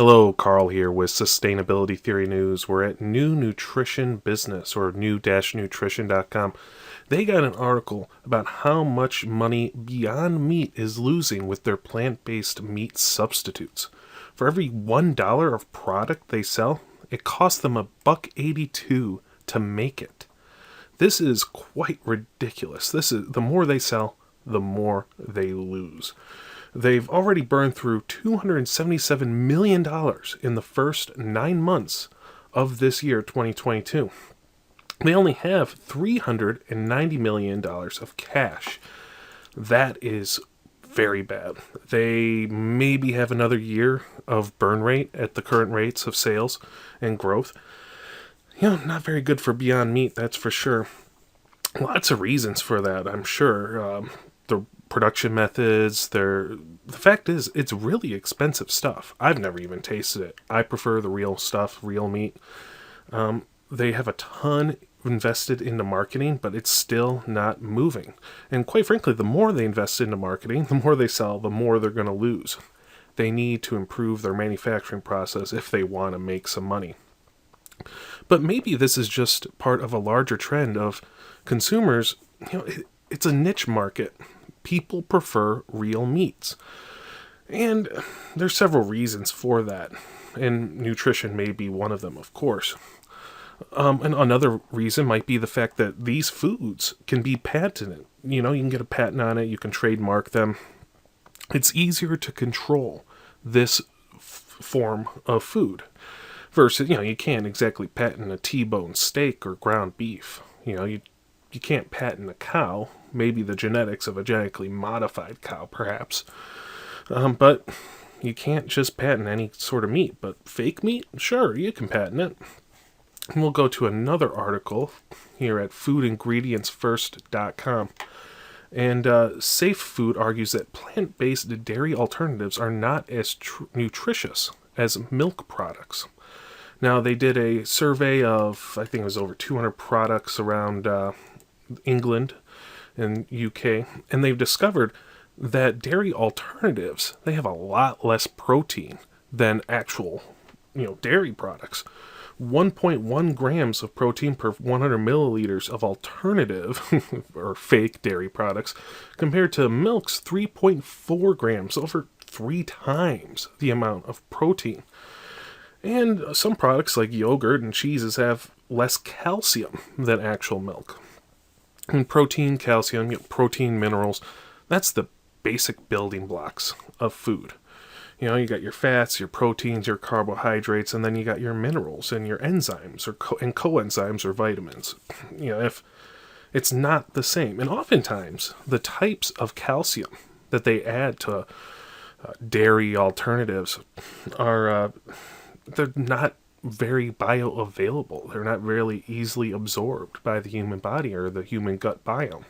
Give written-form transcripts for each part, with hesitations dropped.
Hello, Carl here with Sustainability Theory News. We're at New Nutrition Business, or new-nutrition.com. They got an article about how much money Beyond Meat is losing with their plant-based meat substitutes. For every $1 of product they sell, it costs them $1.82 to make it. This is quite ridiculous. The more they sell, the more they lose. They've already burned through $277 million in the first 9 months of this year, 2022. They only have $390 million of cash. That is very bad. They maybe have another year of burn rate at the current rates of sales and growth. Not very good for Beyond Meat, that's for sure. Lots of reasons for that, I'm sure. The production methods, the fact is, it's really expensive stuff. I've never even tasted it. I prefer the real stuff, real meat. They have a ton invested into marketing, but it's still not moving. And quite frankly, the more they invest into marketing, the more they sell, the more they're going to lose. They need to improve their manufacturing process if they want to make some money. But maybe this is just part of a larger trend of consumers. It's a niche market. People prefer real meats. And there's several reasons for that. And nutrition may be one of them, of course. And another reason might be the fact that these foods can be patented. You can get a patent on it. You can trademark them. It's easier to control this form of food. Versus, you can't exactly patent a T-bone steak or ground beef. You can't patent a cow. Maybe the genetics of a genetically modified cow, perhaps. But you can't just patent any sort of meat. But fake meat? Sure, you can patent it. And we'll go to another article here at foodingredientsfirst.com. And Safe Food argues that plant-based dairy alternatives are not as nutritious as milk products. Now, they did a survey of, I think it was over 200 products around England and UK, and they've discovered that dairy alternatives, they have a lot less protein than actual, dairy products. 1.1 grams of protein per 100 milliliters of alternative or fake dairy products compared to milk's 3.4 grams, over 3 times the amount of protein. And some products like yogurt and cheeses have less calcium than actual milk. And protein, calcium, protein, minerals, that's the basic building blocks of food. You got your fats, your proteins, your carbohydrates, and then you got your minerals and your enzymes and coenzymes or vitamins. If it's not the same. And oftentimes, the types of calcium that they add to dairy alternatives are they're not very bioavailable. They're not really easily absorbed by the human body or the human gut biome.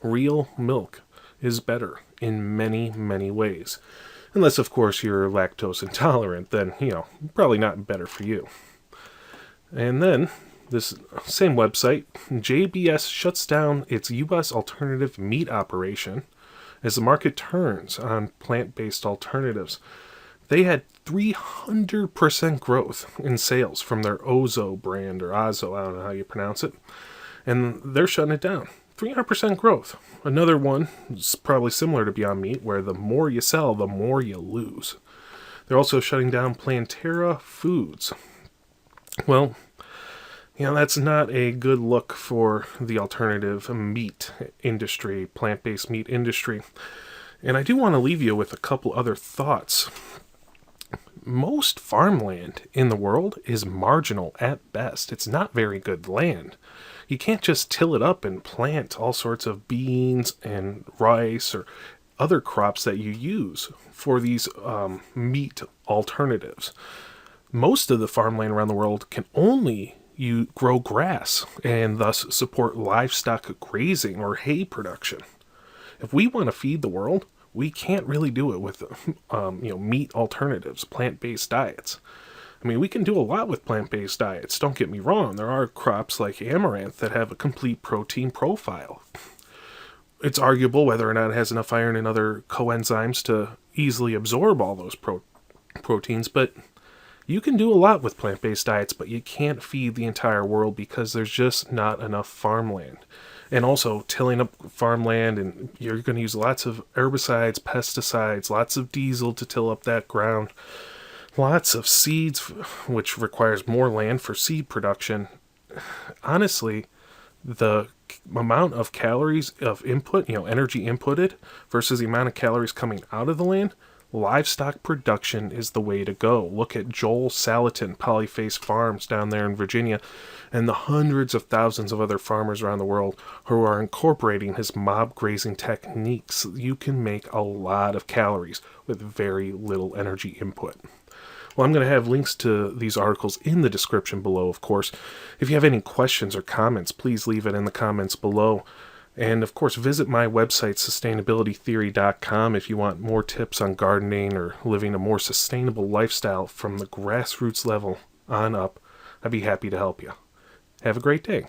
Real milk is better in many, many ways. Unless, of course, you're lactose intolerant, then, probably not better for you. And then, this same website, JBS shuts down its U.S. alternative meat operation as the market turns on plant-based alternatives. They had 300% growth in sales from their OZO brand, or OZO, I don't know how you pronounce it. And they're shutting it down. 300% growth. Another one is probably similar to Beyond Meat, where the more you sell, the more you lose. They're also shutting down Planterra Foods. Well, that's not a good look for the alternative meat industry, plant-based meat industry. And I do want to leave you with a couple other thoughts. Most farmland in the world is marginal at best. It's not very good land. You can't just till it up and plant all sorts of beans and rice or other crops that you use for these meat alternatives. Most of the farmland around the world can only grow grass and thus support livestock grazing or hay production. If we want to feed the world, we can't really do it with meat alternatives, plant-based diets. We can do a lot with plant-based diets, don't get me wrong. There are crops like amaranth that have a complete protein profile. It's arguable whether or not it has enough iron and other coenzymes to easily absorb all those proteins, but you can do a lot with plant-based diets, but you can't feed the entire world because there's just not enough farmland. And also tilling up farmland, and you're going to use lots of herbicides, pesticides, lots of diesel to till up that ground, lots of seeds, which requires more land for seed production. Honestly, the amount of calories of input, energy inputted versus the amount of calories coming out of the land, livestock production is the way to go. Look at Joel Salatin Polyface Farms down there in Virginia and the hundreds of thousands of other farmers around the world who are incorporating his mob grazing techniques. You can make a lot of calories with very little energy input. Well, I'm going to have links to these articles in the description below, of course. If you have any questions or comments, please leave it in the comments below. And, of course, visit my website, sustainabilitytheory.com, if you want more tips on gardening or living a more sustainable lifestyle from the grassroots level on up. I'd be happy to help you. Have a great day.